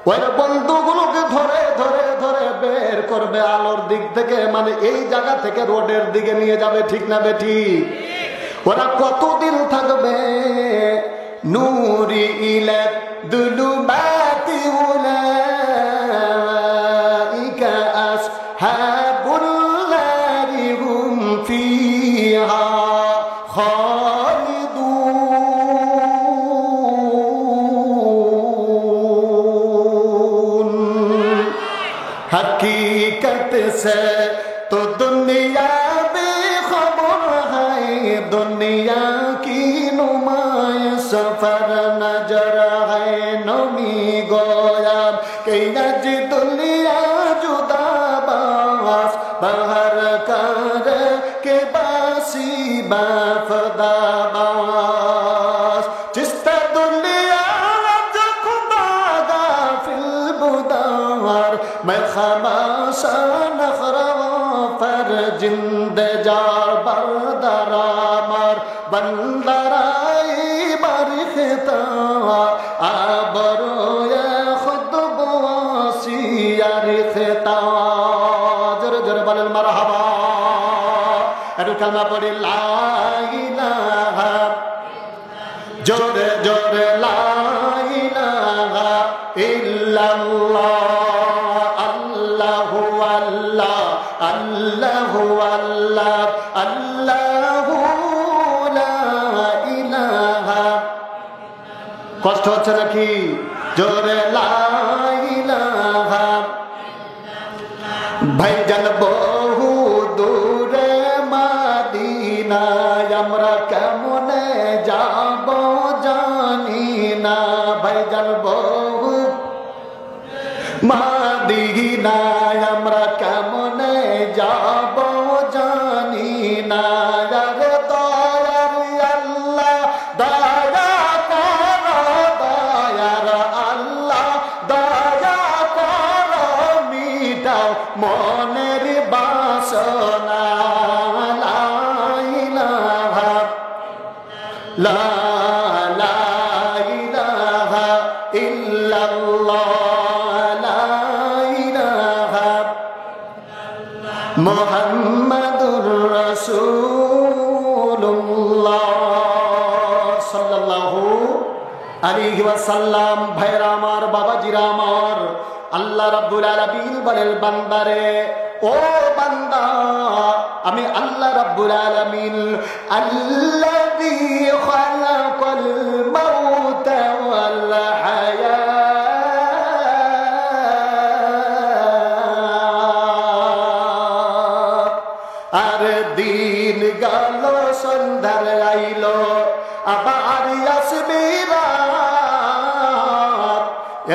ওই বন্ধুগুলোকে ধরে ধরে ধরে বের করবে আলোর দিক থেকে, মানে এই জায়গা থেকে রোডের দিকে নিয়ে যাবে, ঠিক না বেঠিক? ওরা কতদিন থাকবে? নূরি ইলাত দুলুমাতি উলাইকা আসহাবুল নারি হুম ফিহা খালিদুন। हकीकत से तो दुनिया बेखबर है, दुनिया की नुमाइश सफर नजर है। नमी गोया कि आज दुनिया जुदा बास बहर कर के बासी बाफदा बास जिस्ता दुनिया मैं खमासा नखरा पर जिंद जार बरदरा मार बंदराई बरखता आबरोया खुद बुआसी यारिखता। जर जर बल मरहबा अरु कलमा पढ़ी ला इलाहा, जोरे जोरे ला इलाहा इल्लल्लाह अल्लाहु अल्लाह अल्लाहु ला इलाहा। কষ্ট হচ্ছে নাকি? জোরে লা ইলাহা। ভাইজান বহু দূরে মদিনায় আমরা কেমনে যাব জানি না। ভাইজান বহু মদিনায় আমরা কেমনে যাব জানি না। রে দয়ার আল্লাহ দয়া কর, দয়ার আল্লাহ দয়া কর, মিটাও মনের বাসনা। লা ইলাহা লা ইলাহা ইল্লাল্লাহ মুহাম্মাদুর রাসূলুল্লাহ সাল্লাল্লাহু আলাইহি ওয়াসাল্লাম। ভাইরা আমার, বাবাজিরা আমার, আল্লাহ রাব্বুল আলামিন বলেন বান্দারে, ও বান্দা, আমি আল্লাহ রাব্বুল আলামিন আল্লাযী খালাকাল মাউতা ওয়াল হায়াত দিন গেল সন্ধ্যার আইল আবার আসবে রাত,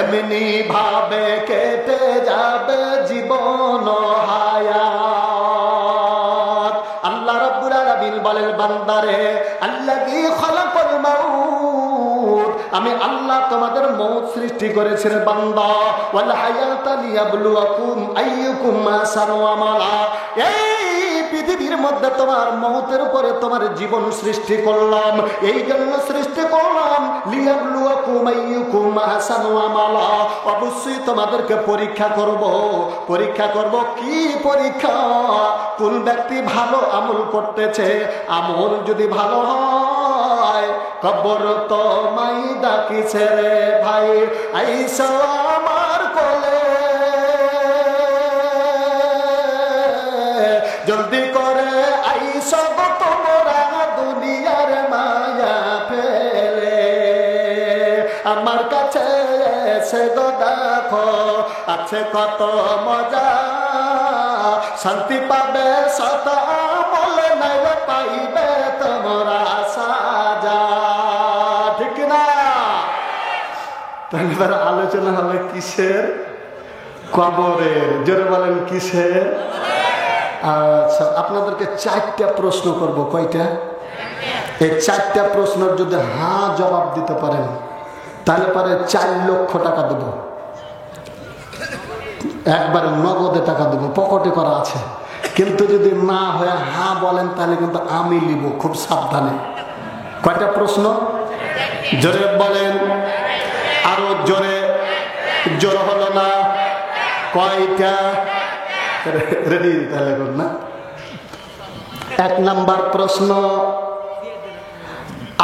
এমনি ভাবে কেটে যাবে জীবন হায়াত। আল্লাহ রাব্বুল আলামিন বলেন বান্দারে, আল্লাযী খালাকাল মাউত, আমি আল্লাহ তোমাদের মৌত সৃষ্টি করেছি রে বান্দা। ওয়াল হায়াতা লিয়াবলুয়াকুম আইয়ুকুম আহসানু আমালা, এই পৃথিবীর মধ্যে তোমার মৌতের উপরে তোমার জীবন সৃষ্টি করলাম, এই জন্য সৃষ্টি করলাম লিয়াবলুয়াকুম আইয়ুকুম আহসানু আমালা, অবশ্যই তোমাদেরকে পরীক্ষা করব। পরীক্ষা করব কি পরীক্ষা? কোন ব্যক্তি ভালো আমল করতেছে, আমল যদি ভালো হয় কবর তো মাই ডাকিছে রে ভাই, আইসা আমার কোলে, জলদি করে আইসা তোমরা দুনিয়ার মায়া ফেলে আমার কাছে এসে গো দেখো আছে কত মজা, শান্তি পাবে শত আমল নাই পাইবে তোমরা সাজা। ঠিক না? তাহলে এবার আলোচনা হবে কিসের? কবরের। জোরে বলেন কিসের? আচ্ছা, আপনাদেরকে 4টা প্রশ্ন করব। কয়টা? এই 4টা প্রশ্নের যদি হ্যাঁ জবাব দিতে পারেন তাহলে পরে 4 লক্ষ টাকা দেব, একবারে নগদে টাকা দেব, পকেটে করা আছে। কিন্তু যদি না হয়ে হ্যাঁ বলেন তাহলে কিন্তু আমি নিব, খুব সাবধানে। কয়টা প্রশ্ন? জোরে বলেন, আরো জোরে। জোর হলো না? কয়টা? রেডি তাহলে না? 1 নাম্বার প্রশ্ন,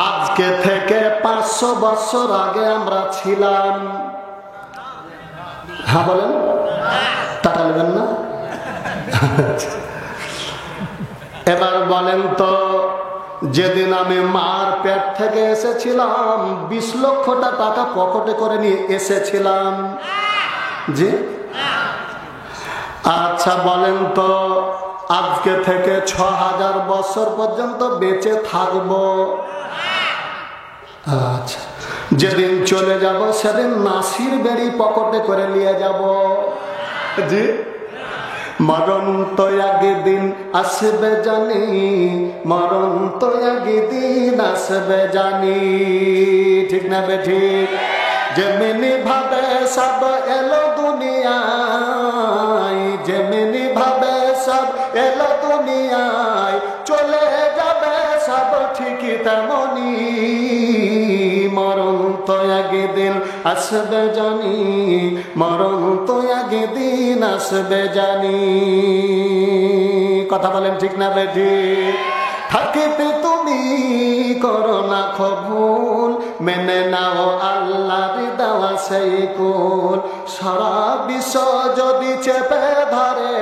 আজকে থেকে 500 বছর আগে আমরা ছিলাম। হ্যাঁ বলেন, টাকা নেবেন না? এবার বলেন তো, যেদিন আমি মার পেট থেকে এসেছিলাম 20 লক্ষটা টাকা পকেটে করে নিয়ে এসেছিলাম। জি, আচ্ছা বলেন তো, আজকে থেকে 6000 বছর পর্যন্ত বেঁচে থাকবো। আচ্ছা, যেদিন চলে যাব সেদিন নাসির বেড়ি পকেটে করে নিয়ে যাব। জি, মরণ তো একদিন আসবে জানি, মরণ তো একদিন আসবে জানি, ঠিক না বেঠিক? যেমনি ভাবে সব এলো দুনিয়ায়, যেমনি ভাবে সব এলো দুনিয়ায়, চলে যাবে সব ঠিকই তেমনি, মরণ তো একদিন আসবে জানি, মরণ তো একদিন আসবে জানি। কথা বলেন ঠিক না বেঠি? থাকিতে তুমি করো না কবুল, মেনে নাও আল্লাহর দেওয়া সেই কুল। সারা বিশ্ব যদি চেপে ধরে,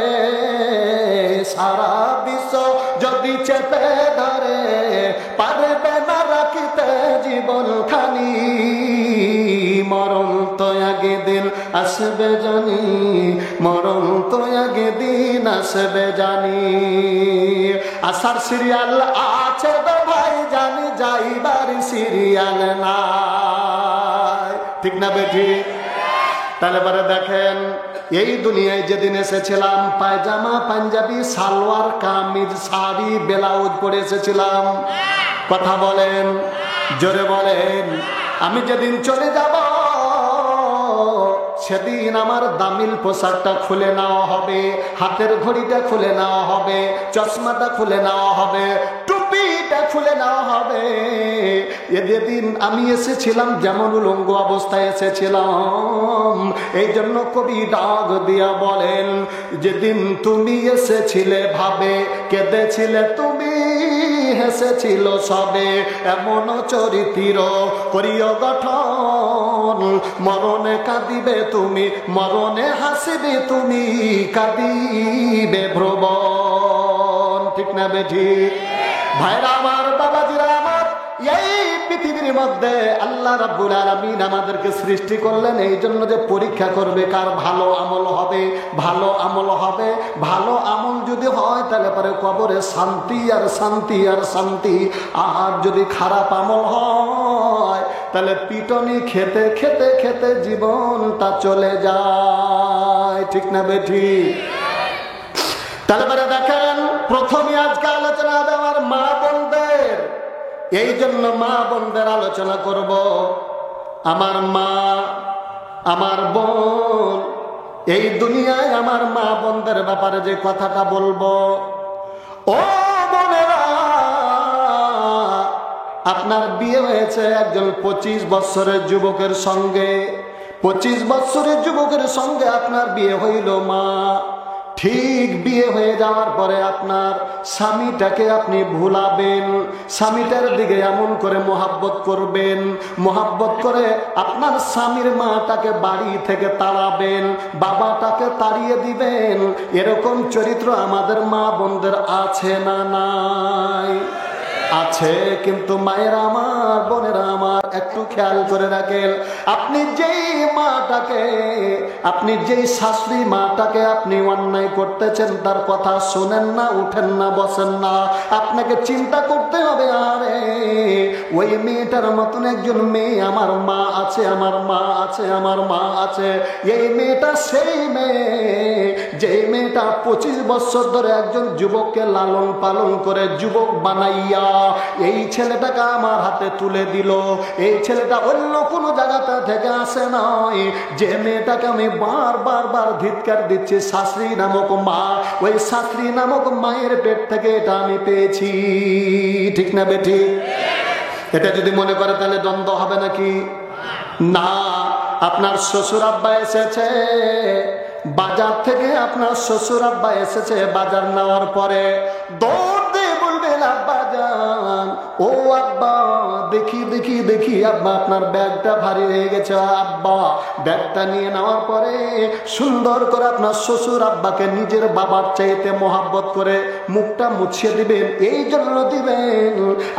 সারা বিশ্ব যদি চেপে ধরে, পারবে না রাখিতে জীবন খানি, মরণ তো একদিন আসবে জানি, মরণ তো একদিন আসবে জানি। আসার সিরিয়াল আছে তো ভাই জানি, যাইবার সিরিয়াল নাই, ঠিক না বেঠি? তাহলে পরে দেখেন, এই দুনিয়ায় যেদিন এসেছিলাম পায়জামা পাঞ্জাবি সালোয়ার কামিজ শাড়ি ব্লাউজ পরে এসেছিলাম। কথা বলেন, জোরে বলেন। আমি যেদিন চলে যাব সেদিন আমার দামিল পোশাকটা খুলে নেওয়া হবে, হাতের ঘড়িটা খুলে নেওয়া হবে, চশমাটা খুলে নেওয়া হবে, টুপিটা খুলে নেওয়া হবে। যেদিন আমি এসেছিলাম যেমন উলঙ্গ অবস্থায় এসেছিলাম, এই জন্য কবি ডাক দিয়া বলেন, যেদিন তুমি এসেছিলে ভাবে, কেঁদেছিলে তুমি, হেসেছিল সবে, এমন চরিত্র করিও গঠন, মরণে কাঁদিবে তুমি, মরণে হাসিবে তুমি, কাঁদিবে ভ্রবন, ঠিক না বেঠি? ভাইরা আমার, বাবাজিরা আমার, এই পৃথিবীর মধ্যে আল্লাহ রাব্বুল আলামিন আমাদেরকে সৃষ্টি করলেন এই জন্য যে পরীক্ষা করবে কার ভালো আমল হবে, ভালো আমল হবে। ভালো আমল যদি হয় তাহলে পরে কবরে শান্তি আর শান্তি আর শান্তি, আর যদি খারাপ আমল হয় তাহলে পিটনি খেতে খেতে খেতে জীবনটা চলে যায়, ঠিক না বেঠি? তাহলে পরে দেখেন, প্রথমে আজকে আলোচনা দেওয়ার মা বোনদের, এই জন্য মা বোনদের আলোচনা করব। আমার মা, আমার বোন, এই দুনিয়ায় আমার মা বোনদের ব্যাপারে যে কথাটা বলবো, ও বোনেরা, আপনার বিয়ে হয়েছে একজন 25 বছরের যুবকের সঙ্গে, 25 বছরের যুবকের সঙ্গে আপনার বিয়ে হইল মা। ঠিক বিয়ে হয়ে যাওয়ার পরে আপনার স্বামীটাকে আপনি ভুলাবেন, স্বামীটার দিকে এমন করে মোহাব্বত করবেন, মোহাব্বত করে আপনার স্বামীর মাটাকে বাড়ি থেকে তাড়াবেন, বাবাটাকে তাড়িয়ে দিবেন। এরকম চরিত্র আমাদের মা বোনদের আছে না নাই? আছে। কিন্তু মায়েরা আমার, বোনেরা আমার, একটু খেয়াল করে রাখেন, আপনি যেই মাটাকে, আপনি যেই শাশুড়ি মাটাকে আপনি অন্যায় করতেছেন তার কথা শোনেন না, উঠেন না, বসেন না, আপনাকে চিন্তা করতে হবে, আরে ওই মেয়েটার মতন একজন মেয়ে আমার মা আছে, আমার মা আছে, আমার মা আছে। এই মেয়েটা সেই মেয়ে, যেই মেয়েটা 25 বছর ধরে একজন যুবককে লালন পালন করে যুবক বানাইয়া এই ছেলেটাকে আমার হাতে তুলে দিল। এই ছেলেটা অন্য কোনো জায়গাটা থেকে আসে নয়, যে মেয়েটাকে আমি বার ধিক্কার দিচ্ছি শাশুড়ি নামক মা, ওই শাশুড়ি নামক মায়ের পেট থেকে এটা আমি পেয়েছি, ঠিক না বেটি? এটা যদি মনে করে তাহলে দ্বন্দ্ব হবে নাকি? না, আপনার শ্বশুর আব্বা এসেছে বাজার থেকে, আপনার শ্বশুর আব্বা এসেছে বাজার নেওয়ার পরে দৌড় দিয়ে বলবেন আব্বা যান, ও আব্বা দেখি দেখি দেখি আব্বা আপনার ব্যাগটা ভারী হয়ে গেছে। আব্বা ব্যাগটা নিয়ে নেওয়ার পরে সুন্দর করে আপনার শ্বশুর আব্বাকে নিজের বাবার চাইতে মহাব্বত করে মুখটা মুছিয়ে দিবেন। এই জন্য দিবেন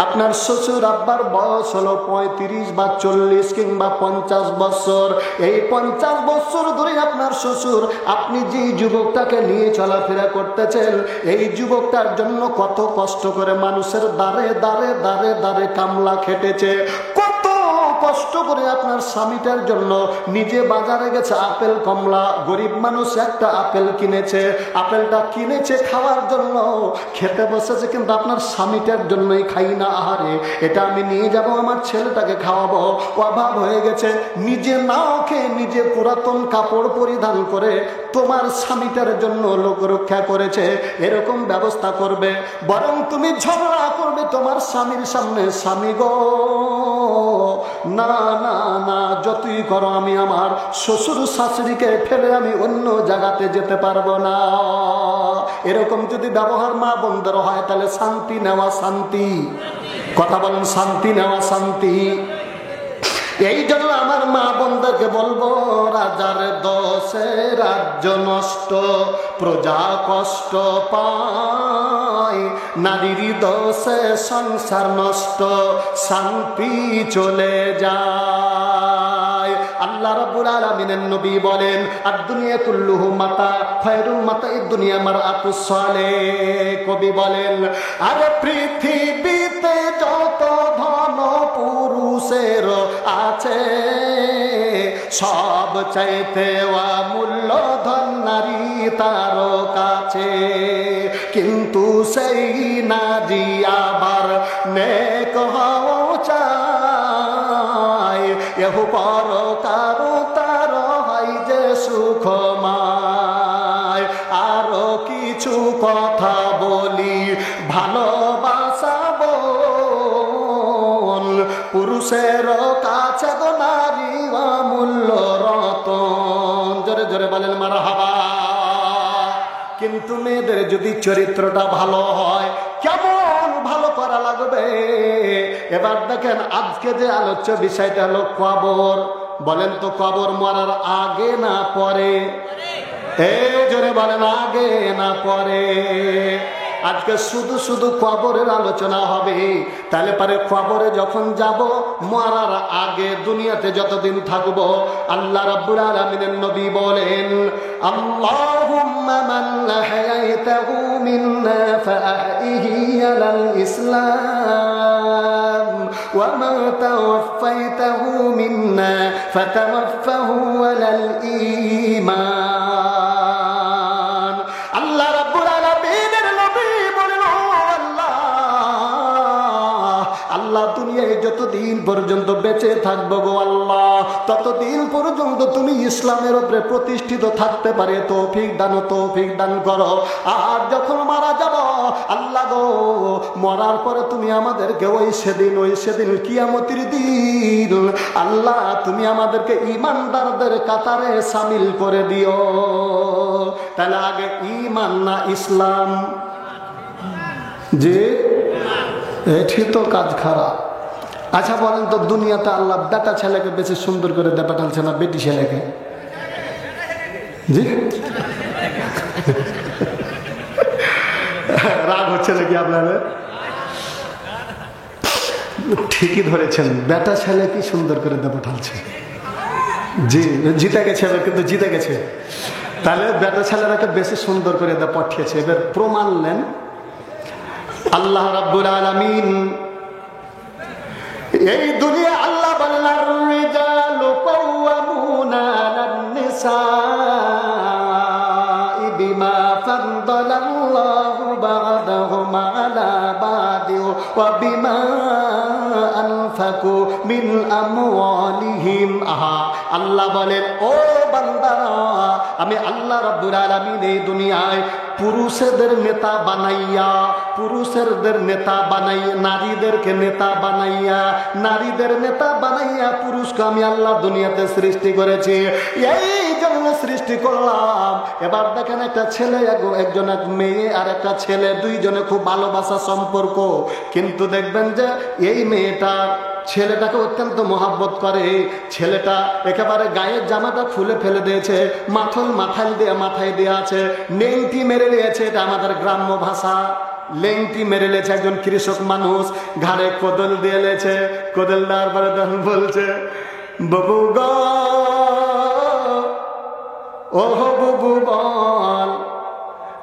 আপনার শ্বশুর আব্বার বয়স হলো 35 বা 40 কিংবা 50 বছর। এই 50 বছর ধরে আপনার শ্বশুর আপনি যে যুবকটাকে নিয়ে চলাফেরা করতেছেন, এই যুবকটার জন্য কত কষ্ট করে মানুষের দ্বারে দ্বারে দ্বারে দ্বারে কামলা খেটেছে, কত কষ্ট করে আপনার স্বামীটার জন্য নিজে বাজারে গেছে আপেল কমলা, গরিব মানুষ একটা আপেল কিনেছে, আপেলটা কিনেছে খাওয়ার জন্য, খেতে বসেছে কিন্তু আপনার স্বামীটার জন্যই খাই না, আহারে এটা আমি নিয়ে যাব আমার ছেলেটাকে খাওয়াবো, অভাব হয়ে গেছে, নিজে নাও খেয়ে নিজে পুরাতন কাপড় পরিধান করে তোমার স্বামীটার জন্য লোক রক্ষা করেছে, এরকম ব্যবস্থা করবে। বরং তুমি ঝগড়া করবে তোমার স্বামীর সামনে, স্বামী গো না না না যতই করো আমি আমার শ্বশুর শাশুড়িকে ফেলে আমি অন্য জায়গাতে যেতে পারবো না। এরকম যদি ব্যবহার মা বোনদের হয় তাহলে শান্তি নেওয়া শান্তি, কথা বলেন শান্তি নেওয়া শান্তি। এই জন্য আমার মা বোনদেরকে বলবো, রাজার দোষে রাজ্য নষ্ট, প্রজা কষ্ট পায়, নারীর দোষে সংসার নষ্ট, শান্তি চলে যায়। আল্লাহ রাব্বুল আলামিনের নবী বলেন, আদ-দুনিয়া কুল্লুহু মাতা, খায়রুল মাতাইদ দুনিয়া মারআতুস সালেহ। কবি বলেন, আরে পৃথিবীতে যত ধন পুরুষের আছে, সব চাইতে অমূল্য ধন নারী তার কাছে, কিন্তু সেই নারী আবার নেক হওয়া চায়, এহ পরকার তার হয় যে সুখময়। আরো কিছু কথা বলি, ভালোবাসা পুরুষের কাছে তো নারী অমূল্য রতন। জোরে জোরে বলেন মারহাবা। কিন্তু মেয়েদের যদি চরিত্রটা ভালো হয়, কেমন ভালো করা লাগবে। এবার দেখেন আজকে যে আলোচ্য বিষয়টা হলো কবর। বলেন তো কবর মরার আগে না পরে? জোরে বলেন আগে না পরে? আজকে শুধু শুধু কবরের আলোচনা হবে, তাহলে পারে কবরে যখন যাব মরার আগে দুনিয়াতে যতদিন থাকবো, আল্লাহ রাব্বুল আলামিনের নবী বলেন, আল্লাহুম্মা মান আহয়াইতাহু মিন্না ফাআহিহি আলাল ইসলাম ওয়া মা তাওয়াফাইতাহু মিন্না ফাতাওয়াফাহু আলাল ঈমান। আল্লাহ রাব্বুল আল্লাহ দুনিয়ায় যতদিন পর্যন্ত বেঁচে থাকবো গো আল্লাহ, ততদিন পর্যন্ত তুমি ইসলামের উপরে প্রতিষ্ঠিত থাকতে পারে তৌফিক দান করো। আর যখন মারা যাব আল্লাহ গো, মরার পরে তুমি আমাদেরকে ওই সেদিন কিয়ামতের দিন আল্লাহ তুমি আমাদেরকে ঈমানদারদের কাতারে শামিল করে দিও। তাহলে আগে ঈমান না ইসলাম? যে এটি তো কাজ খারাপ। আচ্ছা বলেন তো, দুনিয়াতে আল্লাহ বেটা ছেলেকে বেশি সুন্দর করে দে পাঠালছে না বেটি ছেলেকে? জি রাগ হচ্ছে নাকি আপনাদের? ঠিকই ধরেছেন, বেটা ছেলে কি সুন্দর করে দে পাঠালছে। জি জিতে গেছে, কিন্তু জিতে গেছে। তাহলে বেটা ছেলেরাকে বেশি সুন্দর করে দে পাঠিয়েছে। এবার প্রমাণ নেন। আল্লাহ রাব্বুল আলামিন এই দুনিয়া আল্লাহ বলেন, আর-রিজালু কাওয়ামুনা আলান নিসাই বিমা ফাদ্দালাল্লাহু বা'দাহুম আলা বা'দিন ওয়া বিমা আনফাকু মিন আমওয়ালিহিম। আহা, আল্লাহ বলেন, ও বান্দারা আমি আল্লাহ রাব্বুল আলামিন এই দুনিয়ায় পুরুষদের নেতা বানাইয়া, পুরুষদের নেতা বানাইয়া, নারীদেরকে নেতা বানাইয়া, নারীদের নেতা বানাইয়া পুরুষকে আমি আল্লাহ দুনিয়াতে সৃষ্টি করেছি। এই জন্য সৃষ্টি করলাম। এবার দেখেন একটা ছেলে, একজন এক মেয়ে আর একটা ছেলে, দুইজনে খুব ভালোবাসা সম্পর্ক, কিন্তু দেখবেন যে এই মেয়েটা ছেলেটাকে অত্যন্ত মহাব্বত করে। ছেলেটা একেবারে গায়ের জামাটা খুলে ফেলে দিয়েছে, মাথায় দিয়ে আছে, নেংটি মেরে নিয়েছে। এটা আমাদের গ্রাম্য ভাষা, লেংটি মেরে লেছে। একজন কৃষক মানুষ ঘাড়ে কোদল দিয়ে লেছে, কোদল দেওয়ার পরে তখন বলছে, বাবু গো, ও বুবু বল,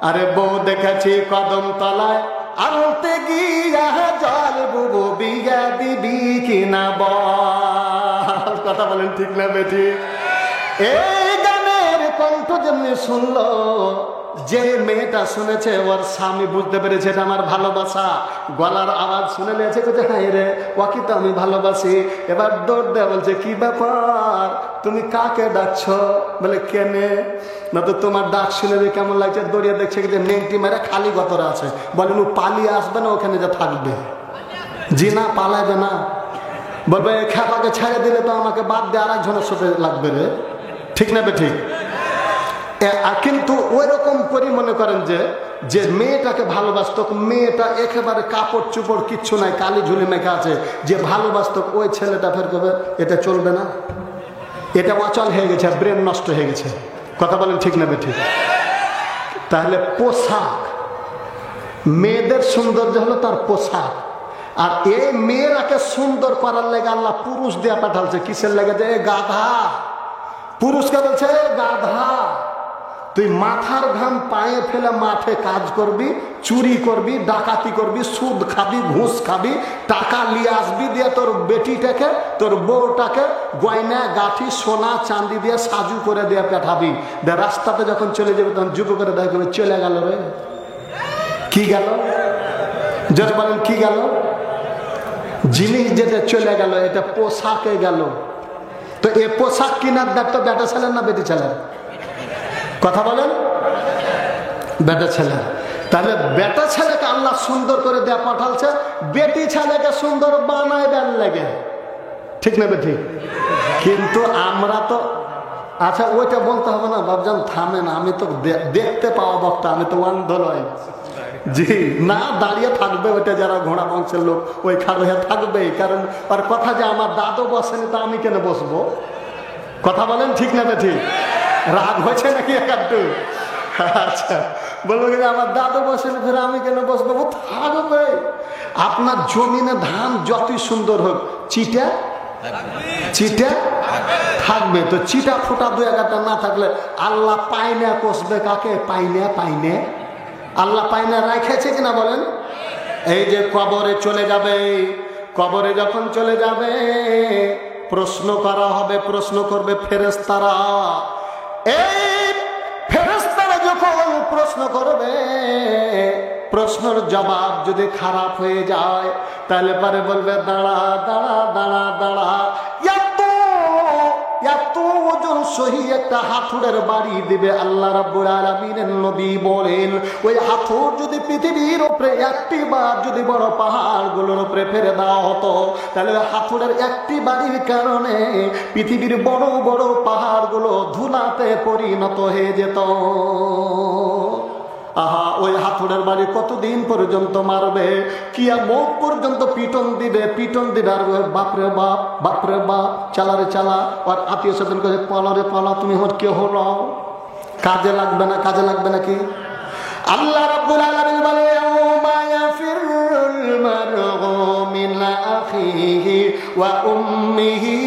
আরে বউ দেখেছি কদম তলায় আনতে গিয়া জল, বুবু বিয়া দিবি কিনা বল। কথা বলেন ঠিক না বেটি? এই গানের কণ্ঠ যেমনি শুনলো, যে মেয়েটা শুনেছে ওর স্বামী বুঝতে পেরেছে এটা আমার ভালোবাসা, গলার আওয়াজ শুনে নিয়েছে, কোথায় হাই রে ওকে তো আমি ভালোবাসি। এবার দৌড় দেয়া বলছে, কি ব্যাপার, তুমি কাকে ডাকছো? বলে কেনে না, তো তোমার ডাক শুনে কেমন লাগছে। দৌড়িয়ে দেখছে যে নেংটি মেরে খালি গতরে আছে। বলেন ও পালিয়ে আসবে না, ওখানে যে থাকবে? জি না, পালাবে না। বলবে খেপাকে ছেড়ে দিলে তো আমাকে বাদ দিয়ে আর একজনের সাথে লাগবে রে, ঠিক না বেঠিক? কিন্তু ওই রকম করে মনে করেন যে মেয়েটাকে ভালোবাসত, মেয়েটা একেবারে কাপড় চুপড় কিচ্ছু নাই, কালি ঝুলি মেখে আছে, যে ভালোবাসত, ওই ছেলেটা ফের করবে এটা চলবে না, এটা অচল হয়ে গেছে, ব্রেন নষ্ট হয়ে গেছে। কথা বলেন ঠিক না বেঠিক? তাহলে পোশাক, মেয়েদের সৌন্দর্য হলো তার পোশাক। আর এই মেয়েরাকে সুন্দর করার লেগে আল্লাহ পুরুষ দেয়া পাঠালছে। কিসের লেগে? যে গাধা, পুরুষকে বলছে গাধা, তুই মাথার ঘাম পায়ে ফেলে মাঠে কাজ করবি, চুরি করবি, ডাকাতি করবি, সুদ খাবি, ঘুষ খাবি, টাকা নিয়ে আসবি, দিয়ে তোর বেটিটাকে, তোর বউটাকে গয়না গাঠি সোনা চাঁদি দিয়ে সাজু করে দিয়ে পাঠাবি। রাস্তাতে যখন চলে যাবে তখন যুগ করে দেখবে চলে গেল রে। কি গেল? যেটা বলেন কি গেল? জিনিস যেটা চলে গেল, এটা পোশাকে গেল। তো এ পোশাক কিনার দায়িত্ব বেটা ছেলের না বেটি ছেলের? কথা বলেন, বেটা ছেলে। তাহলে বেটা ছেলেকে আল্লাহ সুন্দর করে দেয়া পাঠালছে, বেটি ছেলেকে সুন্দর বানায় দেন লাগে, ঠিক না বেটি? কিন্তু আমরা তো, আচ্ছা ওইটা বলতে হবে না বাবজান, থামে না, আমি তো দেখতে পাওয়া বক্তা, আমি তো অন্ধ নয়। জি না, দাঁড়িয়ে থাকবে ওইটা, যারা ঘোড়া বংশের লোক ওই খাড়ো হয়ে থাকবেই, কারণ আর কথা যে আমার দাদু বসেনি তা আমি কেন বসবো? কথা বলেন ঠিক না বেটি? রাগ হয়েছে নাকি একটু? আচ্ছা, বলবো যে আমার দাদু বসেনি ফের আমি কেন বসবো? থাকবে। আপনার জমিনে ধান যতই সুন্দর হোক, চিটা থাকবে। তো চিটা ফোটা দু একটা না থাকলে আল্লাহ পাইনা কষবে কাকে? পাইনে আল্লাহ পাইনা রাখেছে কিনা বলেন? এই যে কবরে চলে যাবে, কবরে যখন চলে যাবে প্রশ্ন করা হবে, প্রশ্ন করবে ফেরেশতারা। এই ফেরেশতারা যখন প্রশ্ন করবে, প্রশ্নের জবাব যদি খারাপ হয়ে যায় তাহলে পরে বলবে দাঁড়া দাঁড়া দাঁড়া দাঁড়া, এত ওজন সহি একটা হাতুড়ের বাড়ি দিবে আল্লাহ রাব্বুল আলামিনের নবী বলেন, ওই হাতুড় যদি পৃথিবীর উপরে একটি বার যদি বড় পাহাড়গুলোর উপরে ফেলে দেওয়া হতো, তাহলে হাতুড়ের একটি বাড়ির কারণে পৃথিবীর বড় বড় পাহাড়গুলো ধুলাতে পরিণত হয়ে যেত। আহা, ওই হাতুড়ের বাড়ি কতদিন পর্যন্ত মারবে? কিয়ামত পর্যন্ত পিটন দিবে আর বাপরে বাপ, বাপরে বাপ, চালারে চালা। আর আত্মীয় স্বজন করে পালারে পালা, তুমি হর কে হলো, কাজে লাগবে না, কাজে লাগবে নাকি? আল্লাহ রাব্বুল আলামিন বলে, ইয়াউমা ইয়াফিরুল মারউ মিন আখিহি ওয়া উম্মিহি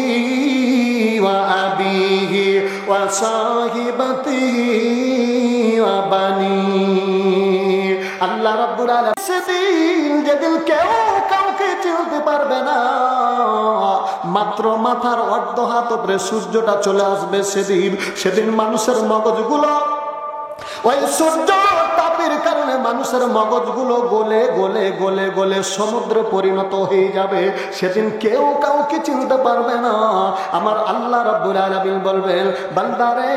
ওয়া আবিহি ওয়া সাহিবাতিহি ওয়া বানিহি। আল্লাহ রাব্বুল আলামিন সেদিন, যেদিন কেউ কাউকে চিনতে পারবে না, মাত্র মাথার অর্ধ হাত উপরে সূর্যটা চলে আসবে সেদিন। সেদিন মানুষের মগজগুলো ওই সূর্য তাপে নবীর কারণে মানুষের মগজগুলো গলে গলে গলে গলে সমুদ্রে পরিণত হয়ে যাবে। সেদিন কেউ কাউকে চিনতে পারবে না। আমার আল্লাহ রাব্বুল আলামিন বলবেন, বান্দারে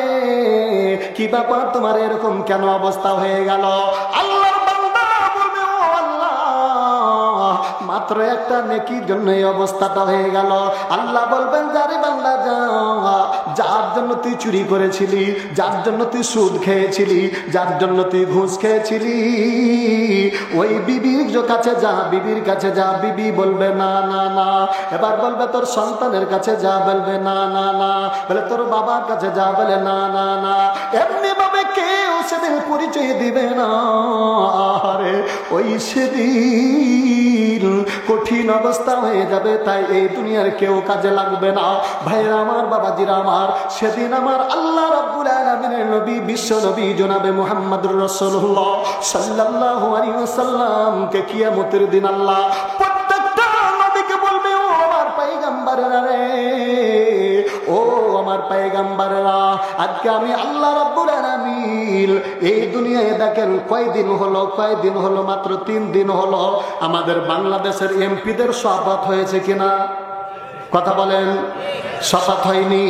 কি ব্যাপার, তোমার এরকম কেন অবস্থা হয়ে গেল? আল্লাহর বান্দা বলবে, ও আল্লাহ, মাত্র একটা নেকির জন্য এই অবস্থাটা হয়ে গেল। আল্লাহ বলবেন, যারে বান্দা যা, যার জন্য তুই চুরি করেছিলি, যার জন্য তুই সুদ খেয়েছিলি, যার জন্য তুই ঘুষ খেয়েছিলি, ওই বিবির কাছে যা, বিবির কাছে যা। বিবি বলবে না না না। এবার বলবে তোর সন্তানের কাছে যা, বলবে না না না। বলে তোর বাবার কাছে যা, বলে না না না। এমনি ভাবে কেউ সেদিন পরিচয় দিবে না। আরে ওই সেদিন কঠিন অবস্থা হয়ে যাবে। তাই এই দুনিয়ার কেউ কাজে লাগবে না। ভাইরা আমার, বাবাজিরা আমার, সেদিন আমার আল্লাহ রাব্বুল আলামিনের নবী, বিশ্ব নবী জনাবে মুহাম্মদুর রাসূলুল্লাহ সাল্লাল্লাহু আলাইহি ওয়াসাল্লামকে কিয়ামতের দিন আল্লাহ প্রত্যেকটা নবীকে বলবে, ও আমার পয়গম্বরেরা রে, ও আমার পয়গম্বরেরা, আজকে আমি আল্লাহ রাব্বুল আলামিন এই দুনিয়ায় দেখেন কয়দিন হলো, মাত্র 3 দিন হলো আমাদের বাংলাদেশের এমপিদের শপথ হয়েছে কিনা? কথা বলেন, শপথ হয়নি।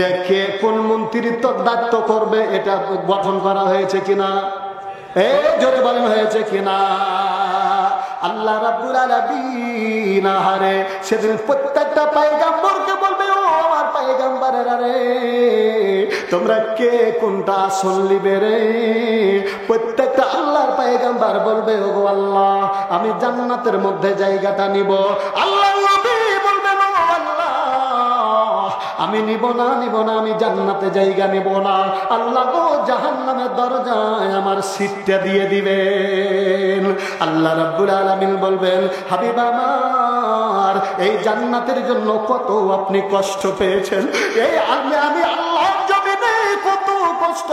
দেখে কোন মন্ত্রিত্ব দায়িত্ব করবে এটা গঠন করা হয়েছে কিনা? জোরে বলেন, হয়েছে কিনা? আল্লাহ রাব্বুল আলামিন আহারে সেদিন প্রত্যেকটা পয়গম্বরকে বলবে, ও আমার পয়গম্বরেরা রে, তোমরা কে কোনটা আসন লিবে রে? প্রত্যেকটা আল্লাহর পয়গম্বর বলবে, ও আল্লাহ, আমি জান্নাতের মধ্যে জায়গাটা নিব। আল্লাহ নবী বলবেন, ও আল্লাহ, আমি নিব না, আমি জান্নাতে জায়গা নিব না। আল্লাহ গো, জাহান্নামের দরজায় আমার সিটটা দিয়ে দিবেন। আল্লাহ রাব্বুল আলামিন বলবেন, হাবিব আমার, এই জান্নাতের জন্য কত আপনি কষ্ট পেয়েছেন। এই আমি আল্লাহ জমিনে কত কষ্ট,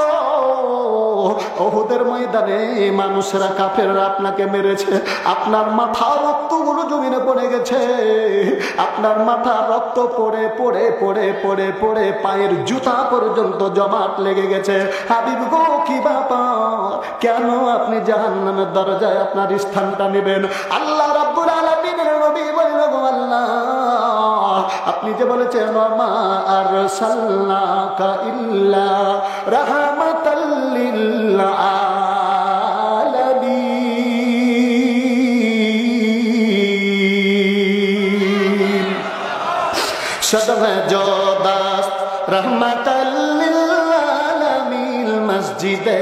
উহুদের ময়দানে মানুষরা, কাফেররা আপনাকে মেরেছে, আপনার মাথা রক্তগুলো জমিনে পড়ে গেছে, আপনার মাথা রক্ত পড়ে পড়ে পড়ে পড়ে পড়ে পায়ের জুতা পর্যন্ত জমাট লেগে গেছে। হাবিব গো, কি ব্যাপার, কেন আপনি জাহান্নামের দরজায় আপনার স্থানটা নেবেন? আল্লাহ রাব্বুল আলামিনের নবী বললেন, গো আল্লাহ, আপনি যে বলেছেন, মা আরসালনাকা ইল্লা রাহমাতাল লিল আলামিন, সদমে জোদাস্ত রহমাতাল লিল আলামিন, মসজিদে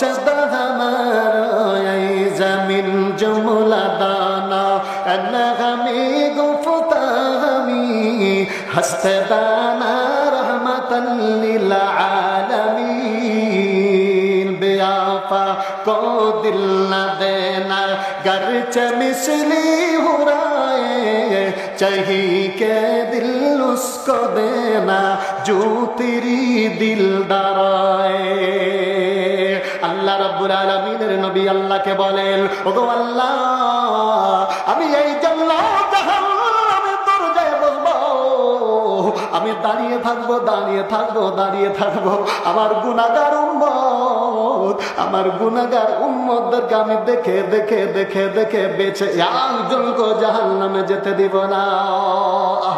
সজদা হামারা এই জমিন জুমলা দানা আনগামি গুফতা হামি হস্তে দানা রহমাতাল লিল আলামিন, বেআফা को दिल न देना गरचे मिसली हुराए, चाहिए के दिल उसको देना जो तेरी दिल डराए। আল্লাহ রাব্বুল আলামিনের নবী আল্লাহকে বলেন, ওগো আল্লাহ, আমি এই জান্নাত জাহান্নামের দরজায় বসবো, আমি দাঁড়িয়ে থাকবো, দাঁড়িয়ে থাকবো, দাঁড়িয়ে থাকবো। আমার গুনাহগার উম্মত, আমার গুনাহগার উম্মতদেরকে আমি দেখে দেখে দেখে দেখে বেঁচে একজনকে জাহান্নামে যেতে দিব না।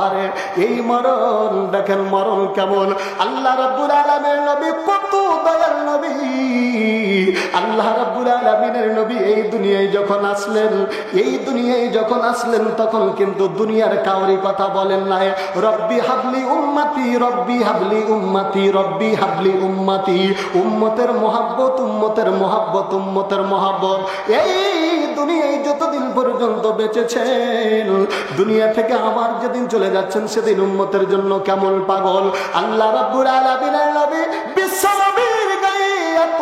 আরে এই মরণ দেখেন, মরণ কেমন। আল্লাহ রাব্বুল আলামিনের নবী কত দয়াল নবী। আল্লাহ রাব্বুল আলামিনের নবী এই দুনিয়ায় যখন আসলেন তখন কিন্তু দুনিয়ার কাউরি কথা বলেন নাই। রব্বি হাবলি উম্মতি, রব্বি হাবলি উম্মতি, রব্বি হাবলি উম্মতি। উম্মতের মহাব্বত, উম্মতের মহাব্বত, উম্মতের মহাব্বত। এই দুনিয়ায় যতদিন পর্যন্ত বেঁচেছেন, দুনিয়া থেকে আবার যেদিন চলে যাচ্ছেন সেদিন উম্মতের জন্য কেমন পাগল। আল্লাহ রাব্বুল আলামিনের নবী, বিশ্ব নবীর গায়ে এত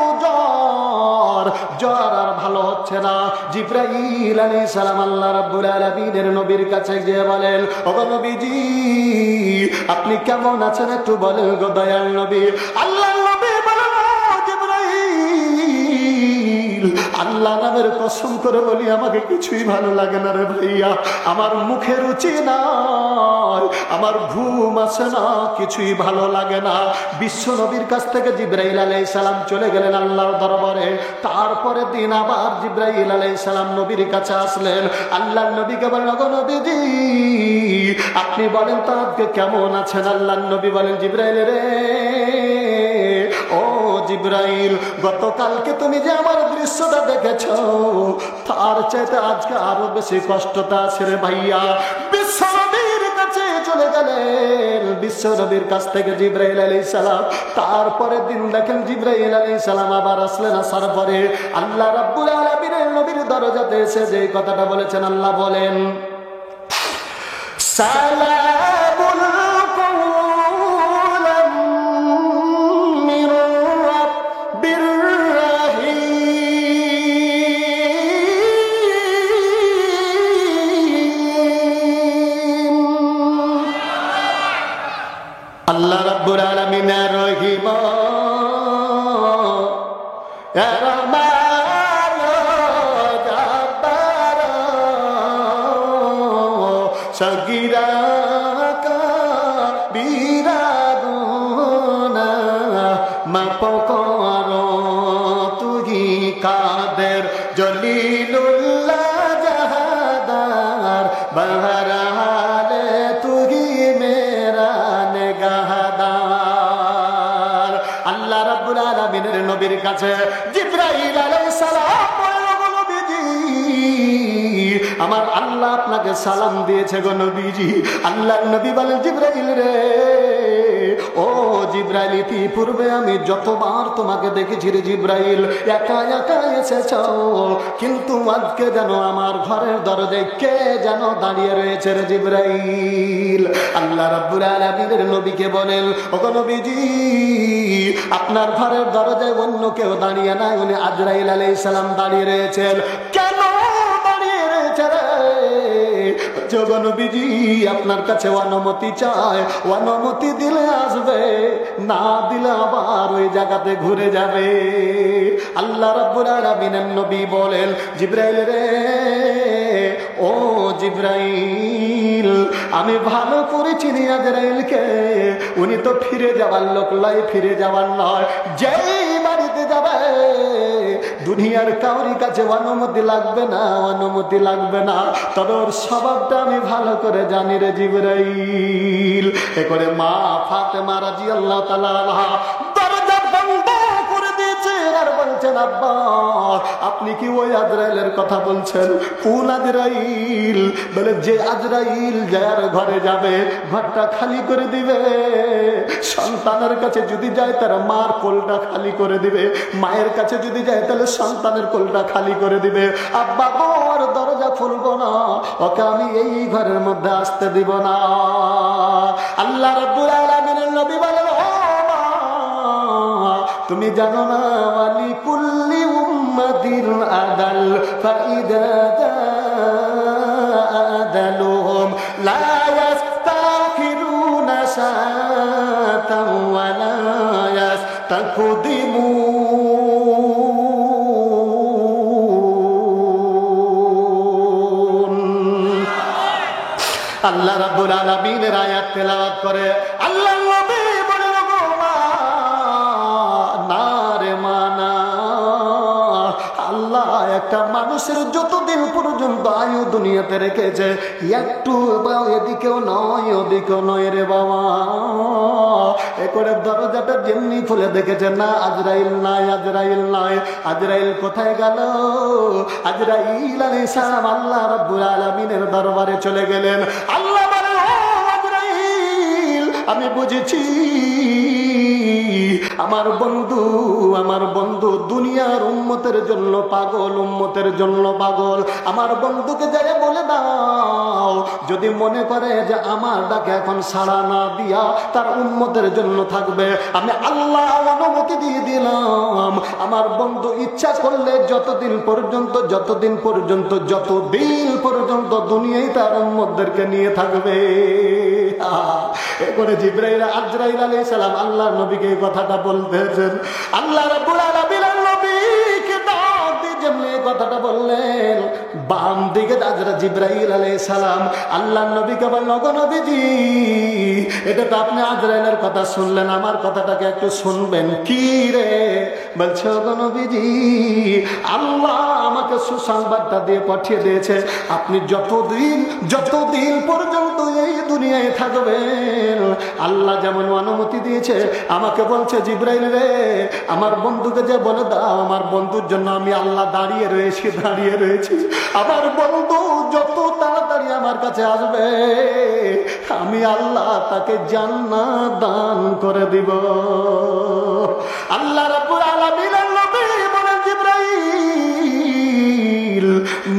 জ্বর আর ভালো হচ্ছে না। জিবরাইল আলাইহিস সালাম আল্লাহ রাব্বুল আলামিনের নবীর কাছে গিয়ে বলেন, ওগো নবীজি, আপনি কেমন আছেন একটু বলেন গো দয়াল নবী। আল্লাহ নবী বলেন, জিবরাইল, আল্লাহ আল্লাহ নামের কসম করে বলি আমাকে কিছুই ভালো লাগে না রে ভাইয়া, আমার মুখে রুচি নাই, আমার ঘুম আসে না, কিছুই ভালো লাগে না। বিশ্ব নবীর কাছ থেকে জিবরাইল আলাইহিস সালাম চলে গেলেন আল্লাহর দরবারে। তারপরে দিন আবার জিবরাইল আলাইহিস সালাম নবীর কাছে আসলেন। আল্লাহর নবীকে বলেন, ওগো নবীজি আপনি বলেন তো আজকে কেমন আছেন? আল্লাহর নবী বলেন, জিবরাইল রে, ও জিবরাইল, গতকালকে তুমি যে আমার দৃশ্যটা দেখেছো তার চাইতে আজকে আরো বেশি কষ্টটা আছে রে ভাইয়া। বিশ্ব নবীর কাছে চলে গেলেন, বিশ্ব নবীর কাছ থেকে জিবরাইল আলাইহিস সালাম। তারপরে দিন দেখেন জিবরাইল আলাইহিস সালাম আবার আসলেন। আসার পরে আল্লাহ রাব্বুল আলামিনের নবীর দরজাতে এসে যে কথাটা বলেছেন, আল্লাহ বলেন, সালামুল কওলাম মির রাব্বির রাহিম। আল্লাহ রাব্বুল আলামিনের রহিম সগীরা কাবীরা গুনাহ মাফ কর তুই কাদের জলিলুল্লাহ জাহাদার বহরহালে তুই মেরা নেগাহদার। আল্লাহ রাব্বুল আলামিনের নবীর কাছে জিবরাইল আলাইহিস সালাম আমার আল্লাহ আপনাকে সালাম দিয়েছে গো নবীজি। আল্লাহর নবী বলেন, জিবরাইল রে, ও জিবরাইল, ইতিপূর্বে আমি যতবার তোমাকে দেখেছি রে জিবরাইল একা একা এসেছ, কিন্তু আজকে যেন আমার ঘরের দরজায় কে যেন দাঁড়িয়ে রয়েছে রে জিবরাইল। আল্লাহ রাব্বুল আলামিনের নবীকে বলেন, ওগো নবীজি আপনার ঘরের দরজায় অন্য কেউ দাঁড়িয়ে নাই, উনি আজরাইল আলাইহিস সালাম দাঁড়িয়ে রয়েছেন। কেন নবীজি আপনার কাছে অনুমতি চায়, অনুমতি দিলে আসবে, না দিলে আবার ওই জায়গাতে ঘুরে যাবে। আল্লাহ রাব্বুল আলামিনের নবী বলেন, জিবরাইল রে, ও জিবরাইল, আমি ভালো করে চিনি আজরাইলকে, উনি তো ফিরে যাবার লোক নয়, ফিরে যাবার নয়, যেই বাড়িতে যাবে দুনিয়ার কাউরি কাছে অনুমতি লাগবে না, অনুমতি লাগবে না, তবে ওর স্বভাবটা আমি ভালো করে জানি রে জিবরাইল। এ করে মা ফাতেমা রাদিয়াল্লাহু তাআলা আনহা দরজা বন্ধ করে দিয়েছেন আর বলছেন, আব্বা আপনি কি ওই আজরাইলের কথা বলছেন? কোন আজরাইল? বলে, যে আজরাইল যার ঘরে যাবে ঘরটা খালি করে দিবে, সন্তানের কাছে যদি যায় তার মার কোলটা খালি করে দিবে, মায়ের কাছে যদি যায় তাহলে সন্তানের কোলটা খালি করে দিবে। আব্বা ওর দরজা খুলবো না, ওকে আমি এই ঘরের মধ্যে আসতে দিব না। আল্লাহ রাব্বুল আলামিনের নবী বলেন, ও মা, তুমি জানো না ওয়ালি কুল্লি উম্মাতিন আদাল ফাইদা আদালুহুম লা ইস্তাখিরুনা সাতাও ওয়া লা ইস্তাকদিমুন। আল্লাহ রাব্বুল আলামিনের আয়াত তেলাওয়াত করে আল্লাহ নবী বলেন, গো মা, না রে মানা, আল্লাহ একটা মানুষের যতদিন পর্যন্ত আয়ু দুনিয়াতে রেখেছে একটু এদিকেও নয় ওদিকেও নয় রে বাবা। এ করে দরজাটা যেমনি খুলে দেখেছে, না আজরাইল নাই, আজরাইল নাই। আজরাইল কোথায় গেল? আজরাইল আলাইহিস সালাম আল্লাহ রাব্বুল আলামিনের দরবারে চলে গেলেন। আল্লাহ বলেন, ও আজরাইল, আমি বুঝেছি আমার বন্ধু দুনিয়ার উম্মতের জন্য পাগল, উম্মতের জন্য পাগল। আমার বন্ধুকে যাই বলে দাও, যদি মনে করে যে আমার ডাকে এখন সাড়া না দিয়া তার উম্মতের জন্য থাকবে, আমি আল্লাহ অনুমতি দিয়ে দিলাম। আমার বন্ধু ইচ্ছা করলে যতদিন পর্যন্ত দুনিয়ায় তার উম্মতদেরকে নিয়ে থাকবে। এরপরে জিবরাইল আজরাইল আলাইহিস সালাম আল্লাহর নবীকে এই কথাটা বলতেছেন। আল্লাহ রাব্বুল আলামিন নবীকে ডাক দিয়ে যেমনি কথাটা বললেন, বাম দিকে হযরত জিবরাইল আলাইহিস সালাম আল্লাহর নবীকে বললেন, ওগো নবীজি, এটা তো আপনি আজরাইলের কথা শুনলেন, আমার কথাটাকে একটু শুনবেন। কি রে? বলছে, ওগো নবীজি, আল্লাহ আমাকে সুসংবাদটা দিয়ে পাঠিয়ে দিয়েছে, আপনি যতদিন পর্যন্ত এই দুনিয়ায় থাকবেন, আল্লাহ যেমন অনুমতি দিয়েছে, আমাকে বলছে, জিবরাইল রে, আমার বন্ধুকে যে বলে দাও, আমার বন্ধুর জন্য আমি আল্লাহ দাঁড়িয়ে রয়েছি। আমার বন্ধু যত তাড়াতাড়ি আমার কাছে আসবে, আমি আল্লাহ তাকে জান্নাত দান করে দিব। আল্লাহ রাব্বুল আলামিনের নবী বলেন, জিবরাইল,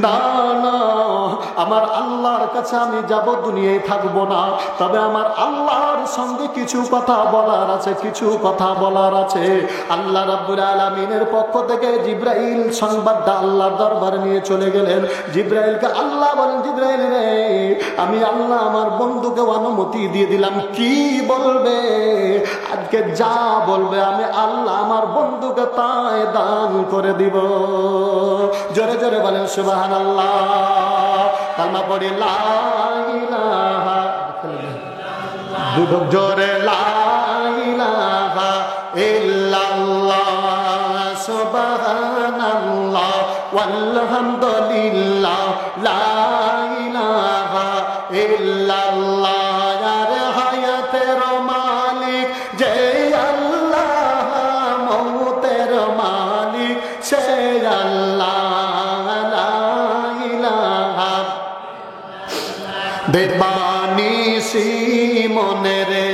না, আমার আল্লাহর কাছে আমি যাব, দুনিয়ায় থাকবো না, তবে আমার আল্লাহর সঙ্গে কিছু কথা বলার আছে। আল্লাহ রাব্বুল আলামিনের পক্ষ থেকে জিবরাইল সংবাদটা আল্লাহর দরবারে নিয়ে চলে গেলেন। জিবরাইলকে আল্লাহ বলেন, জিবরাইল রে, আমি আল্লাহ আমার বন্ধুকে অনুমতি দিয়ে দিলাম, কি বলবে? আজকে যা বলবে আমি আল্লাহ আমার বন্ধুকে তাই দান করে দিব। জোরে জোরে বলেন সুবহানাল্লাহ। কালমা পড়ি লা ইলাহা ইল্লাল্লাহ, জোরে লা ইলাহা ইল্লাল্লাহ, সুবহানাল্লাহ ওয়ালহামদুলিল্লাহ, লা ইলাহা ইল্লাল্লাহ। আর হায়াতের মালিক যে আল্লাহ, মৌতের মালিক সে আল্লাহ, লা ইলাহা। বেবানিসি মনে রে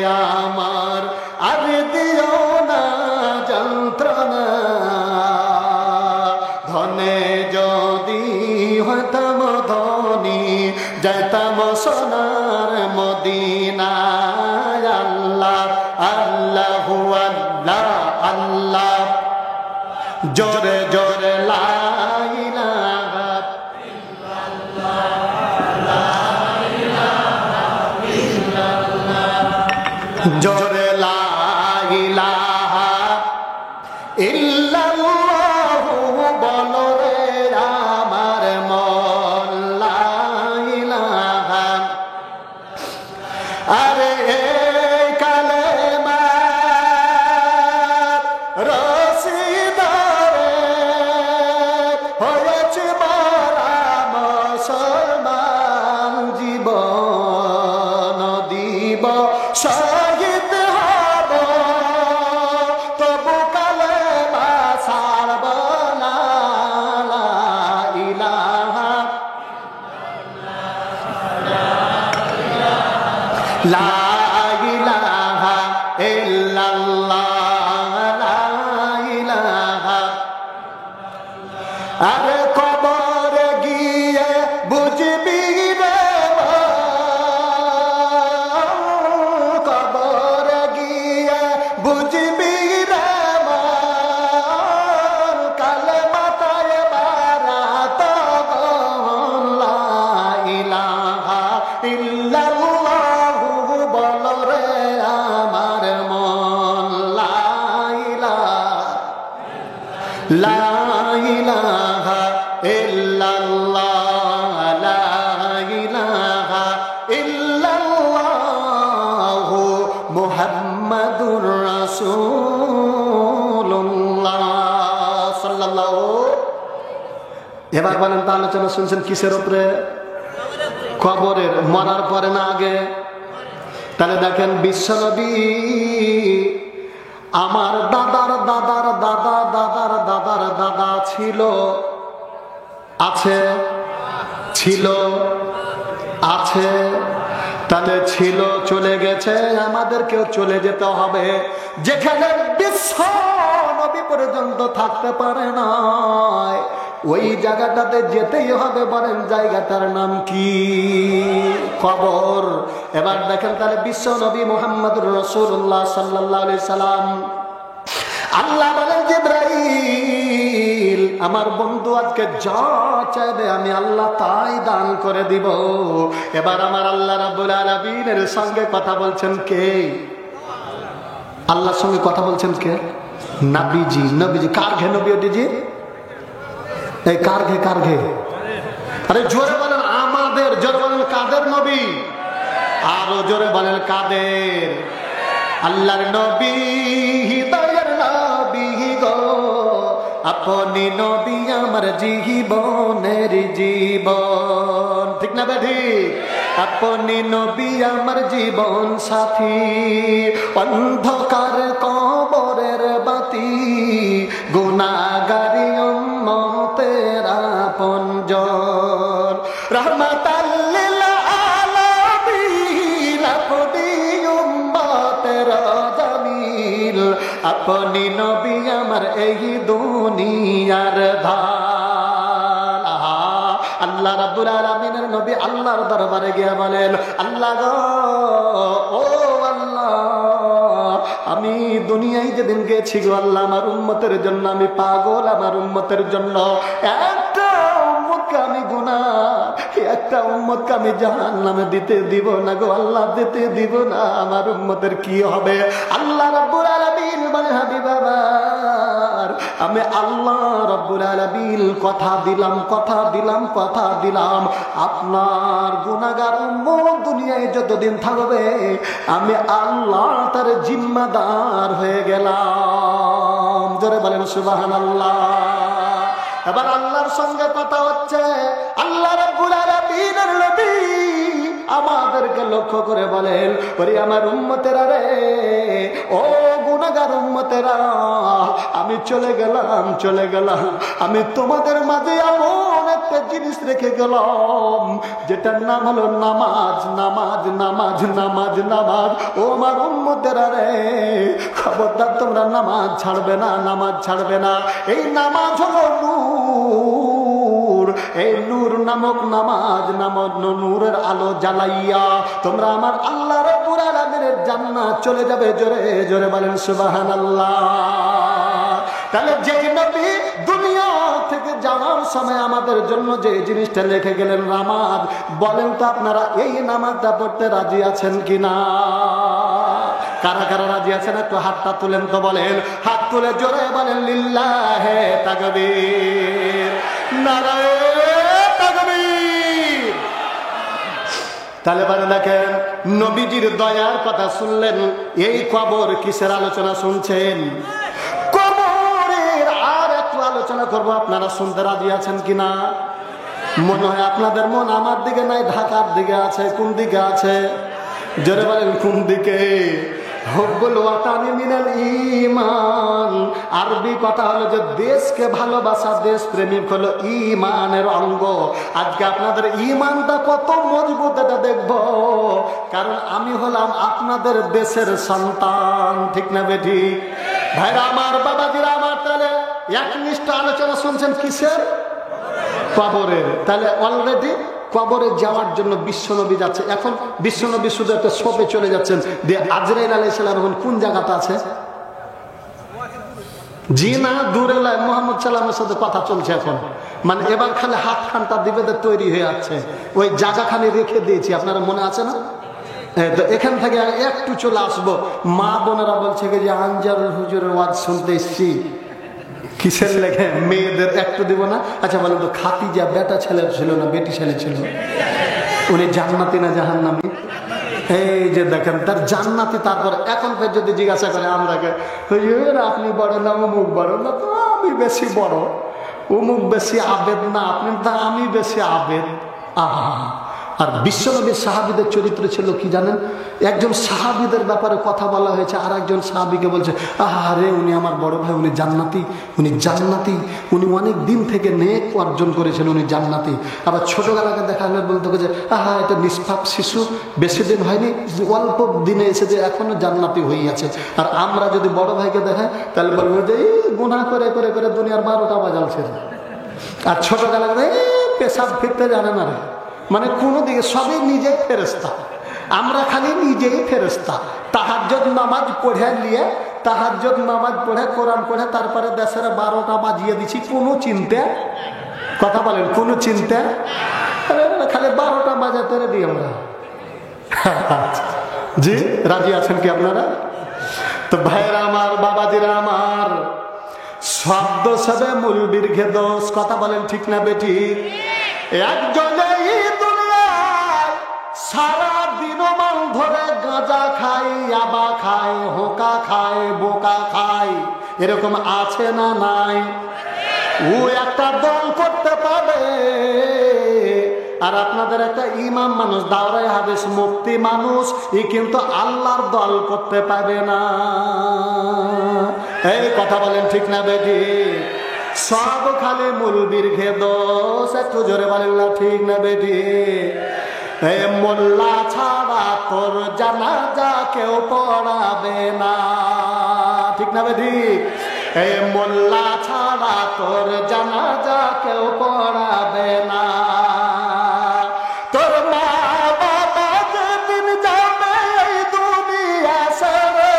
আমার, আর দিও না যন্ত্রণা, ধনে যদি হতাম ধনী, যেতাম সোনার মদিনায়। আল্লাহ আল্লাহু আল্লাহ আল্লাহ, জোরে জোরে লা ইলাহা ইল্লাল্লাহ, জোরে লা ইলাহা ইল্লাল্লাহ, বলো রে আমার মন, লা ইলাহা। আরে কালেমা রশিদারে হয়েছে মারা মুসলমান, জীবন দিব শহীদ হব, তবু কালেমা ছাড়ব না, লা ইলাহা লা ইলাহা ইল্লাল্লাহ, লা ইলাহা। আরে কবরে গিয়ে বুঝবি রে, কবরে গিয়ে বুঝবি রে, কালেমাটায় বারাত, লা ইলাহা ইল্লাল্লাহ, বলো রে আমার মন, লা ইলাহা লা ইলাহা ইল্লাল্লাহ, লা ইলাহা ইল্লাল্লাহ, মুহাম্মাদুর রাসূলুল্লাহ সাল্লাল্লাহু। এবার বলেন তো, আলোচনা শুনছেন কিসের উপরে? কবরের। মরার পরে না আগে? তাহলে দেখেন, বিশ্বনবী আমার দাদার দাদার দাদা দাদার দাদার দাদা ছিল, আছে, ছিল, আছে। তাহলে ছিল, চলে গেছে, আমাদেরকেও চলে যেতে হবে। যেখানে বিশ্ব নবী পর্যন্ত থাকতে পারে না, ওই জায়গাটাতে যেতেই হবে। বলেন জায়গাটার নাম কি? কবর। এবার দেখেন, তাহলে বিশ্ব নবী মুহাম্মদুর রাসূলুল্লাহ সাল্লাল্লাহু আলাইহি সাল্লাম, আল্লাহ বলেন, জিবরাইল, আমার বন্ধু আজকে যা চাইবে আমি আল্লাহ তাই দান করে দিব। এবার আমার আল্লাহ রাব্বুল আলামিনের সঙ্গে কথা বলছেন কে? আল্লাহর সঙ্গে কথা বলছেন কে? নবীজি। নবীজি কার ঘে নবী? ওটিজি এই কার ঘে কার ঘে? আরে জোরে বলেন আমাদের, জোরে বলেন কাদের নবী, আরো জোরে বলেন কাদের? আল্লাহর নবী, হৃদয়ের নবী গো, আপনি নবী আমার জীবনের জীবন, ঠিক না বেঠি? আপনি নবী আমার জীবন সাথী, অন্ধকার কবরের বাতি, গুনাহগারি উম্মতের আপনজন, রহমাতাল লিল আলামিন, আপনি উম্মতের জামিল, আপনি নবী আমার এই দুনিয়ার ধান। আল্লাহ রাব্বুল আলামিনের নবী আল্লাহর দরবারে গিয়ে বলেন, আল্লাহ গো, ও আল্লাহ, আমি দুনিয়ায় যেদিন গেছি গো আল্লাহ, আমার উম্মতের জন্য আমি পাগল, আমার উম্মতের জন্য একটা উম্মতকে আমি গুনাহ, একটা উম্মতকে আমি জাহান্নামে দিতে দিব না গো আল্লাহ, দিতে দিব না। আমার উম্মতের কি হবে? আল্লাহ রাব্বুল আলামিন বলে, হাবিব আমার, আমি আল্লাহ রাব্বুল আলামিন কথা দিলাম, কথা দিলাম, কথা দিলাম, আপনার গুনাহগার উম্মত দুনিয়ায় যতদিন থাকবে আমি আল্লাহ তার জিম্মাদার হয়ে গেলাম। জোরে বলেন সুবহানাল্লাহ। এবার আল্লাহর সঙ্গে কথা হচ্ছে, আল্লাহ রাব্বুল আলামিনের নবী আমাদেরকে লক্ষ্য করে বলেন, ওরে আমার উম্মতেরা রে, ও গুনাহগার উম্মতেরা, আমি চলে গেলাম, আমি তোমাদের মাঝে এমন একটা জিনিস রেখে গেলাম যেটার নাম হলো নামাজ, নামাজ, নামাজ, নামাজ, নামাজ। ও আমার উম্মতেরা রে, খবরদার তোমরা নামাজ ছাড়বে না, নামাজ ছাড়বে না। এই নামাজ হলো নূর, এই নূর নামক নামাজ, নামক নূরের আলো জ্বালাইয়া তোমরা আমার আল্লাহ রাব্বুল আলামিনের জান্নাত চলে যাবে। জোরে জোরে বলেন সুবহানাল্লাহ। তাহলে যে নবী দুনিয়া থেকে যাওয়ার সময় আমাদের জন্য যে জিনিসটা লিখে গেলেন নামাজ, বলেন তো আপনারা এই নামাজটা পড়তে রাজি আছেন কিনা? কারা কারা রাজি আছেন একটু হাতটা তুলেন তো, বলেন, হাত তুলে জোরে বলেন লিল্লাহে তাকবীর, নারায়ে তাকবীর। তাহলে বলে দেখেন, নবীজির দয়ার কথা শুনলেন, এই কবর কিসের আলোচনা শুনছেন? কবরের আর একটু আলোচনা করবো, আপনারা শুনতে রাজি আছেন কিনা? মনে হয় আপনাদের মন আমার দিকে নাই, ঢাকার দিকে আছে। কোন দিকে আছে? জোরে বলেন কোন দিকে? হুব্বুল ওয়াতানি মিনাল ঈমান, আরবি কথা হলো যে দেশকে ভালোবাসা, দেশ প্রেমিক হলো ঈমানের অঙ্গ। আজকে আপনাদের ঈমানটা কত মজবুত এটা দেখবো, কারণ আমি হলাম আপনাদের দেশের সন্তান, ঠিক না বেঠি? ভাইরা আমার, বাবাজিরা আমার, তাহলে একনিষ্ঠ আলোচনা শুনছেন কিসের? কবরের। তাহলে অলরেডি কবরে যাওয়ার জন্য বিশ্বনবী যাচ্ছে। এখন বিশ্বনবী শুধু একটা শপে চলে যাচ্ছেন, দিয়ে আজরাইল আলাইহিস সালাম এখন কোন জায়গাতে আছে? জি না, দূরে নয়, মুহাম্মদ সাল্লাল্লাহু আলাইহি সাথে কথা চলছে এখন। মানে এবার খালি হাত খানটা দিবে তৈরি হয়ে যাচ্ছে, ওই জায়গাখানে রেখে দিয়েছি, আপনারা মনে আছে না? তো এখান থেকে একটু চলে আসবো। মা বোনেরা বলছে যে আনজারুল হুজুরের ওয়াজ শুনতে এসছি, কিসের লেখে? মেয়েদের একটু দিব না? আচ্ছা বলেন তো, খাদিজা বেটা ছেলে ছিল না বেটি ছেলে ছিল? উনি জান্নাতি না জাহান্নামী? এই যে দেখেন তার জান্নাতি। তারপর এখন যদি জিজ্ঞাসা করে আমরাকে, হুজুর আপনি বড় না অমুক বড় না? তো আমি বেশি বড়, অমুক বেশি আবেদ না আপনি, তা আমি বেশি আবেদ। আহা! আর বিশ্বনবীর সাহাবীদের চরিত্র ছিল কি জানেন? একজন সাহাবীদের ব্যাপারে কথা বলা হয়েছে, আর একজন সাহাবীকে বলছে, আরে উনি আমার বড় ভাই, উনি জান্নাতি, উনি জান্নাতি, উনি অনেক দিন থেকে নেক অর্জন করেছেন, উনি জান্নাতি। আবার ছোটবেলাকে দেখা হলে বলতে যে এটা নিষ্পাপ শিশু, বেশি দিন হয়নি, অল্প দিনে এসে যে এখনো জান্নাতি হয়ে আছে। আর আমরা যদি বড় ভাইকে দেখাই তাহলে বলবো যে এই গুনাহ করে করে করে দুনিয়ার 12টা বাজালছে। আর ছোটবেলাকে পেশাব ফিরতে জানে না রে, মানে কোনো দিকে সবই নিজেই ফেরেস্তা, আমরা খালি নিজেই ফেরেস্তা। তাহাজ্জুদ নামাজ পড়ে নিয়ে, তাহাজ্জুদ নামাজ পড়ে কোরআন পড়ে তারপরে দেশের 12টা বাজিয়ে দিছি, কোনো চিন্তা, কথা বলেন কোনো চিন্তা, খালি 12টা বাজাতে দিই আমরা। জি রাজি আছেন কি আপনারা? তো ভাইরা আমার, বাবাজিরা আমার, শব্দ সবে মুলবির ঘেদোস। কথা বলেন ঠিক না বেটি? একজনেই দুনিয়ায় সারা দিন মান ধরে গাঁজা খায়, ইয়াবা খায়, হোকা খায়, বোকা খায়, এরকম আছে না নাই? ও একটা দল করতে পারে, আর আপনাদের একটা ইমাম মানুষ, দাওরায়ে হাদিস মুফতি মানুষ, ই কিন্তু আল্লাহর দল করতে পারে না। এই কথা বলেন ঠিক না বেটি? সব খালি মুলবির ঘেদোস। একটু জোরে বলেন না ঠিক না বেটি? এই মোল্লা ছাড়া তোর জানাজা কেউ পড়াবে না, ঠিক না বেটি? এই মোল্লা ছাড়া তোর জানাজা কেউ পড়াবে না। তোর মা বাবা যেদিন যাবে এই দুনিয়া ছেড়ে,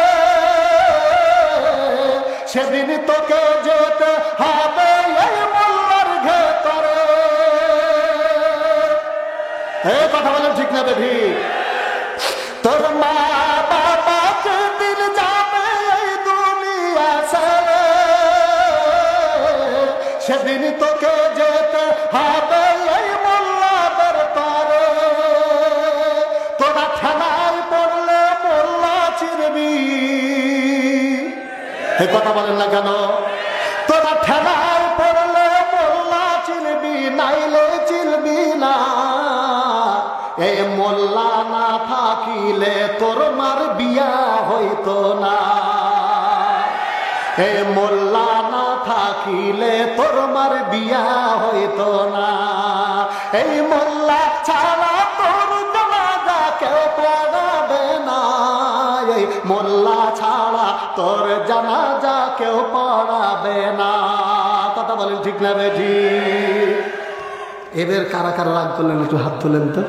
সেদিন তোকে যেতে হবে এই মোল্লার ভেতরে। এই কথা বলেন ঠিক না বেঠি? তোর মা বাবা যেদিন যাবে এই দুনিয়া ছেড়ে, সেদিন তোকে যেতে হবে এই মোল্লাদের তরে। তোরা ঠেলায় পড়লে মোল্লা চিনবি, এই কথা বলেন না কেন? তোরা ঠেলায় পড়লে মোল্লা চিনবি, নাইলে চিনবি না। এই মোল্লা না থাকিলে তোর মার বিয়া হইতো না। এই মোল্লা না থাকিলে তোর মার বিয়া হইতো না। এই মোল্লা ছাড়া তোর জানাজা কেউ পড়াবে না। এই মোল্লা ছাড়া তোর জানাজা কেউ পড়াবে না। কথা বলেন ঠিক না বেঠি? এবার কারা কারা রাগ করলেন একটু হাত তোলেন তো।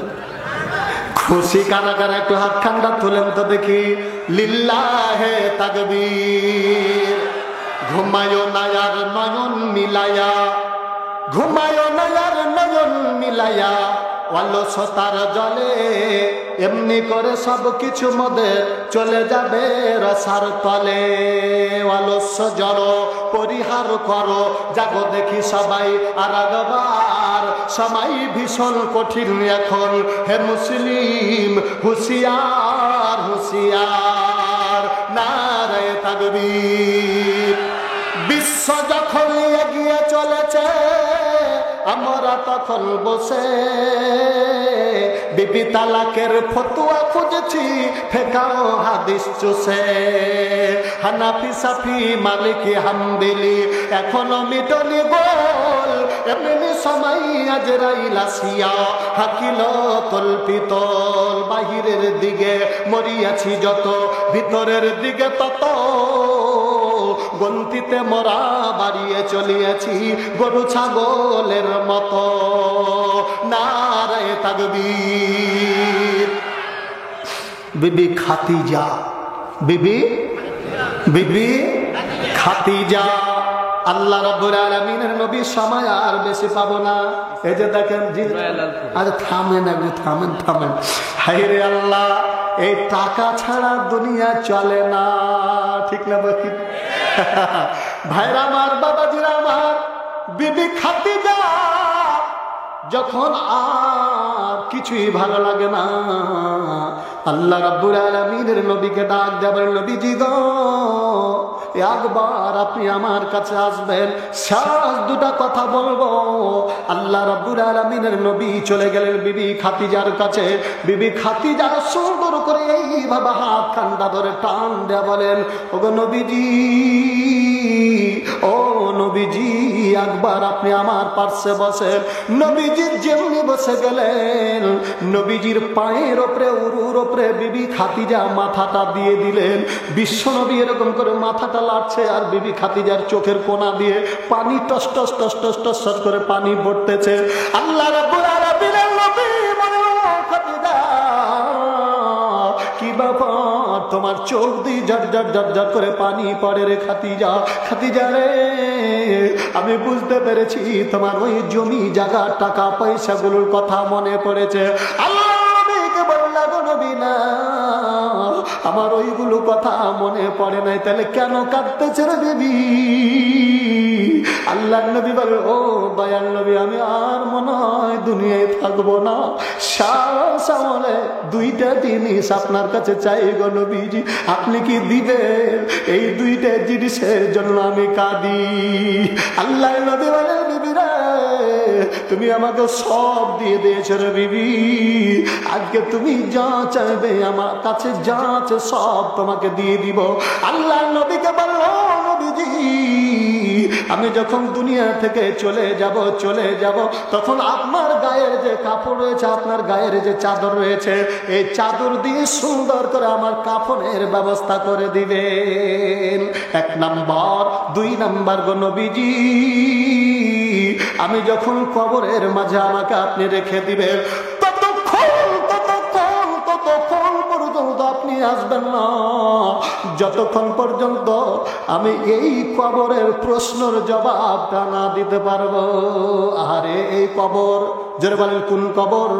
খুশি কারা কারা একটু হাত ঠান্ডা তোলেন তো দেখি। লিল্লাহে তাকবীর। ঘুমায়ো না আর নয়ন মিলায়া, ঘুমায়ো না আর নয়ন মিলায়া, অলসতার জলে এমনি করে সব কিছু মোদের চলে যাবে রসার তলে। অলস্য জড় পরিহার করো, জাগো দেখি সবাই আর একবার। সময় ভীষণ কঠিন এখন, হে মুসলিম হুঁশিয়ার হুঁশিয়ার। নারে তাকবীর। বিশ্ব যখন এগিয়ে চলেছে, আমরা তখন বসে বিবি তালাকের ফতুয়া খুঁজেছি, ফেকাও হাদিস চুষে। হানাফি সাফি মালিকি হাম্বলি এখনো মিটনি গোল। এমনি সময় আজরাইল আসিয়া হাকিল তল্পিতল। বাহিরের দিকে মরিয়াছি যত, ভিতরের দিকে তত। গন্তিতে মরা বাড়িয়ে চলিয়েছি গরু ছাগলের মতো। নারে তাকবীর। বিবি খাদিজা, বিবি বিবি খাদিজা। আল্লাহ রাব্বুল আলামিনের নবী সময় আর বেশি পাবো না। এই যে দেখেন জি, আরে থামেন একটু, থামেন থামেন। হায়রে আল্লাহ, এই টাকা ছাড়া দুনিয়া চলে না, ঠিক না বাকি? ভাইরা আমার, বাবাজিরা আমার, বিবি খাদিজা যখন আর কিছুই ভালো লাগে না, আল্লাহ রাব্বুল আলামিনের নবীকে ডাক দেবেন, নবীজি গো একবার আপনি আমার কাছে আসবেন, শেষ দুটা কথা বলবো। আল্লাহ রাব্বুল আলামিনের নবী চলে গেলেন বিবি খাদিজার কাছে। বিবি খাদিজা সুন্দর করে এইভাবে হাত কান্ডা ধরে টান দেয়া বলেন, ওগো নবীজি, ও নবীজি একবার আপনি আমার পাশে বসেন। নবীজি যেমনি বসে গেলেন, নবীজির পায়ের ওপরে উরুর ওপরে বিবি খাদিজা মাথাটা দিয়ে দিলেন। বিশ্ব নবী এরকম করে মাথাটা লাড়ছে, আর বিবি খাদিজার চোখের কোনা দিয়ে পানি toss toss toss toss toss toss করে পানি পড়তেছে। আল্লাহ রাব্বুল আলামিনের নবী বলেন, খাদিজা কি ব্যাপার, তোমার চোখ দিয়ে ঝট ঝট ঝট ঝট করে পানি পড়ে রে খাদিজা? খাদিজা রে, আমি বুঝতে পেরেছি তোমার ওই জমি জায়গা টাকা পয়সাগুলোর কথা মনে পড়েছে। আল্লাহ নবীকে বললাম, নবী না, আমার ওইগুলো কথা মনে পড়ে নাই। তাহলে কেন কাঁদতেছে রে বিবি? আল্লাহ নবী বলে, ও দয়াল নবী, আমি আর মনে হয় দুনিয়ায় থাকবো না। সামলে দুইটা জিনিস আপনার কাছে চাই গো নবীজি, আপনি কি দিবেন? এই দুইটা জিনিসের জন্য আমি কাঁদি। আল্লাহ নবী বলে, বিবি রে, তুমি আমাকে সব দিয়ে দিয়েছো রে বিবি, আজকে তুমি যা চাইবে আমার কাছে যা আছে সব তোমাকে দিয়ে দিব। আল্লাহ নবীকে বলল, নবীজি, আমি যখন দুনিয়া থেকে চলে যাব তখন আপনার গায়ের যে কাপড় রয়েছে, আপনার গায়ের যে চাদর রয়েছে, এই চাদর দিয়ে সুন্দর করে আমার কাফনের ব্যবস্থা করে দিবেন। 1 নাম্বার। 2 নাম্বার গো নবীজি, আমি যখন কবরের মাঝে আমাকে আপনি রেখে দিবেন, ততক্ষণ পর্যন্ত আপনি আসবেন না, যতক্ষণ পর্যন্ত আমি এই কবরের প্রশ্নের জবাবটা না দিতে পারবো। আরে এই কবর, জোরে বলেন কোন কবর?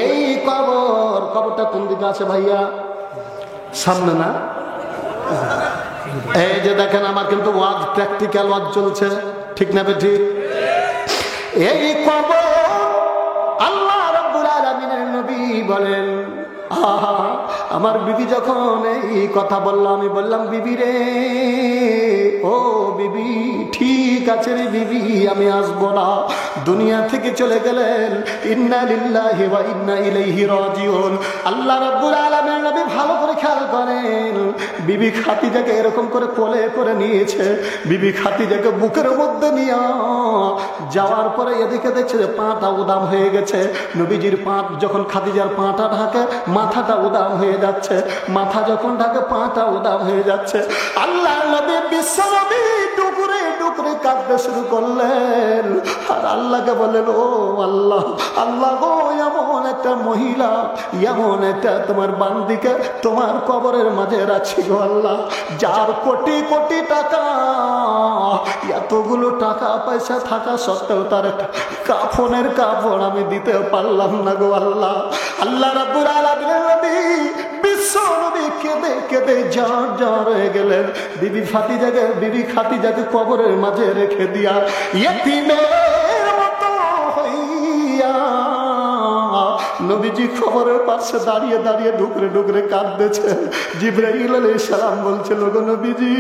এই কবরটা কোন দিকে আছে ভাইয়া? সামনে না? এই যে দেখেন, আমার কিন্তু ওয়াজ, প্র্যাকটিক্যাল ওয়াজ চলছে, ঠিক না বেঠি? এই কবর আল্লাহ রাব্বুল আলামিনের নবী বলেন, আমার বিবি যখন এই কথা বললো, আমি বললাম, বিবি রে, ও বিবি, ঠিক আছে রে বিবি, আমি আসবো না। দুনিয়া থেকে চলে গেলেন। ইন্না লিল্লাহি ওয়া ইন্না ইলাইহি রাজিউন। আল্লাহ রাব্বুল আলামিন নবী ভালো করে খেয়াল করেন, বিবি খাদিজাকে এরকম করে কোলে করে নিয়েছে, বিবি খাদিজাকে বুকের মধ্যে নিয়ে যাওয়ার পরে এদিকে দেখছে যে পাটা উদাম হয়ে গেছে। নবীজির পা যখন খাদিজার পাটা ঢাকে, মাথাটা উদাম হয়ে যাচ্ছে, মাথা যখন ঢাকে পাটা উদাম হয়ে যাচ্ছে। আল্লাহ নবী, বিশ্ব নবী ডুকরে ডুকরে কাঁদতে শুরু করলেন, আর আল্লাহকে বললেন, ও আল্লাহ, আল্লাহ গো, এমন একটা মহিলা, এমন একটা তোমার বান্দিকে তোমার কবরের মাঝে রাখছি গো আল্লাহ, যার কোটি কোটি টাকা, এতগুলো টাকা পয়সা থাকা সত্ত্বেও তার কাফনের কাপড় আমি দিতে পারলাম না গো আল্লাহ। আল্লাহ রাব্বুল আলামিনের নবী, বিশ্ব নবী কেঁদে কেঁদে জ্বর হয়ে গেলেন। বিবি খাদিজাকে কবরের মাঝে রেখে দিয়া ইয়েতিমের মতো হইয়া নবীজি কবরের পাশে দাঁড়িয়ে দাঁড়িয়ে ডুকরে ডুকরে কাঁদতেছেন। জিবরাইল আলাইহিস সালাম বলছিল, গো নবীজি,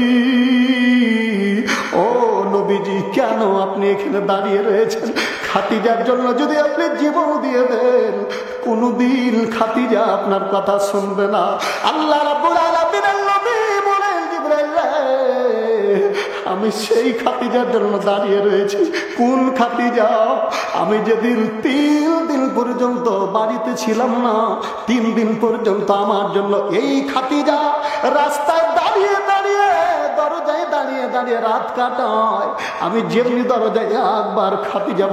ও নবীজি, কেন আপনি এখানে দাঁড়িয়ে রয়েছেন? খাদিজার জন্য যদি আপনি জীবন দিয়ে দেন, কোনদিন খাদিজা আপনার কথা শুনবে না। আল্লাহ রাব্বুল আলামিনের নবী বলেন, জিবরাইল, আমি সেই খাদিজার জন্য দাঁড়িয়ে রয়েছি। কোন খাদিজা? আমি যেদিন 3 দিন পর্যন্ত বাড়িতে ছিলাম না, 3 দিন পর্যন্ত আমার জন্য এই খাদিজা রাস্তায় দাঁড়িয়ে দাঁড়িয়ে, দরজায় দাঁড়িয়ে দাঁড়িয়ে রাত কাটায়। আমি যেমনি দরজায় একবার খাদিজা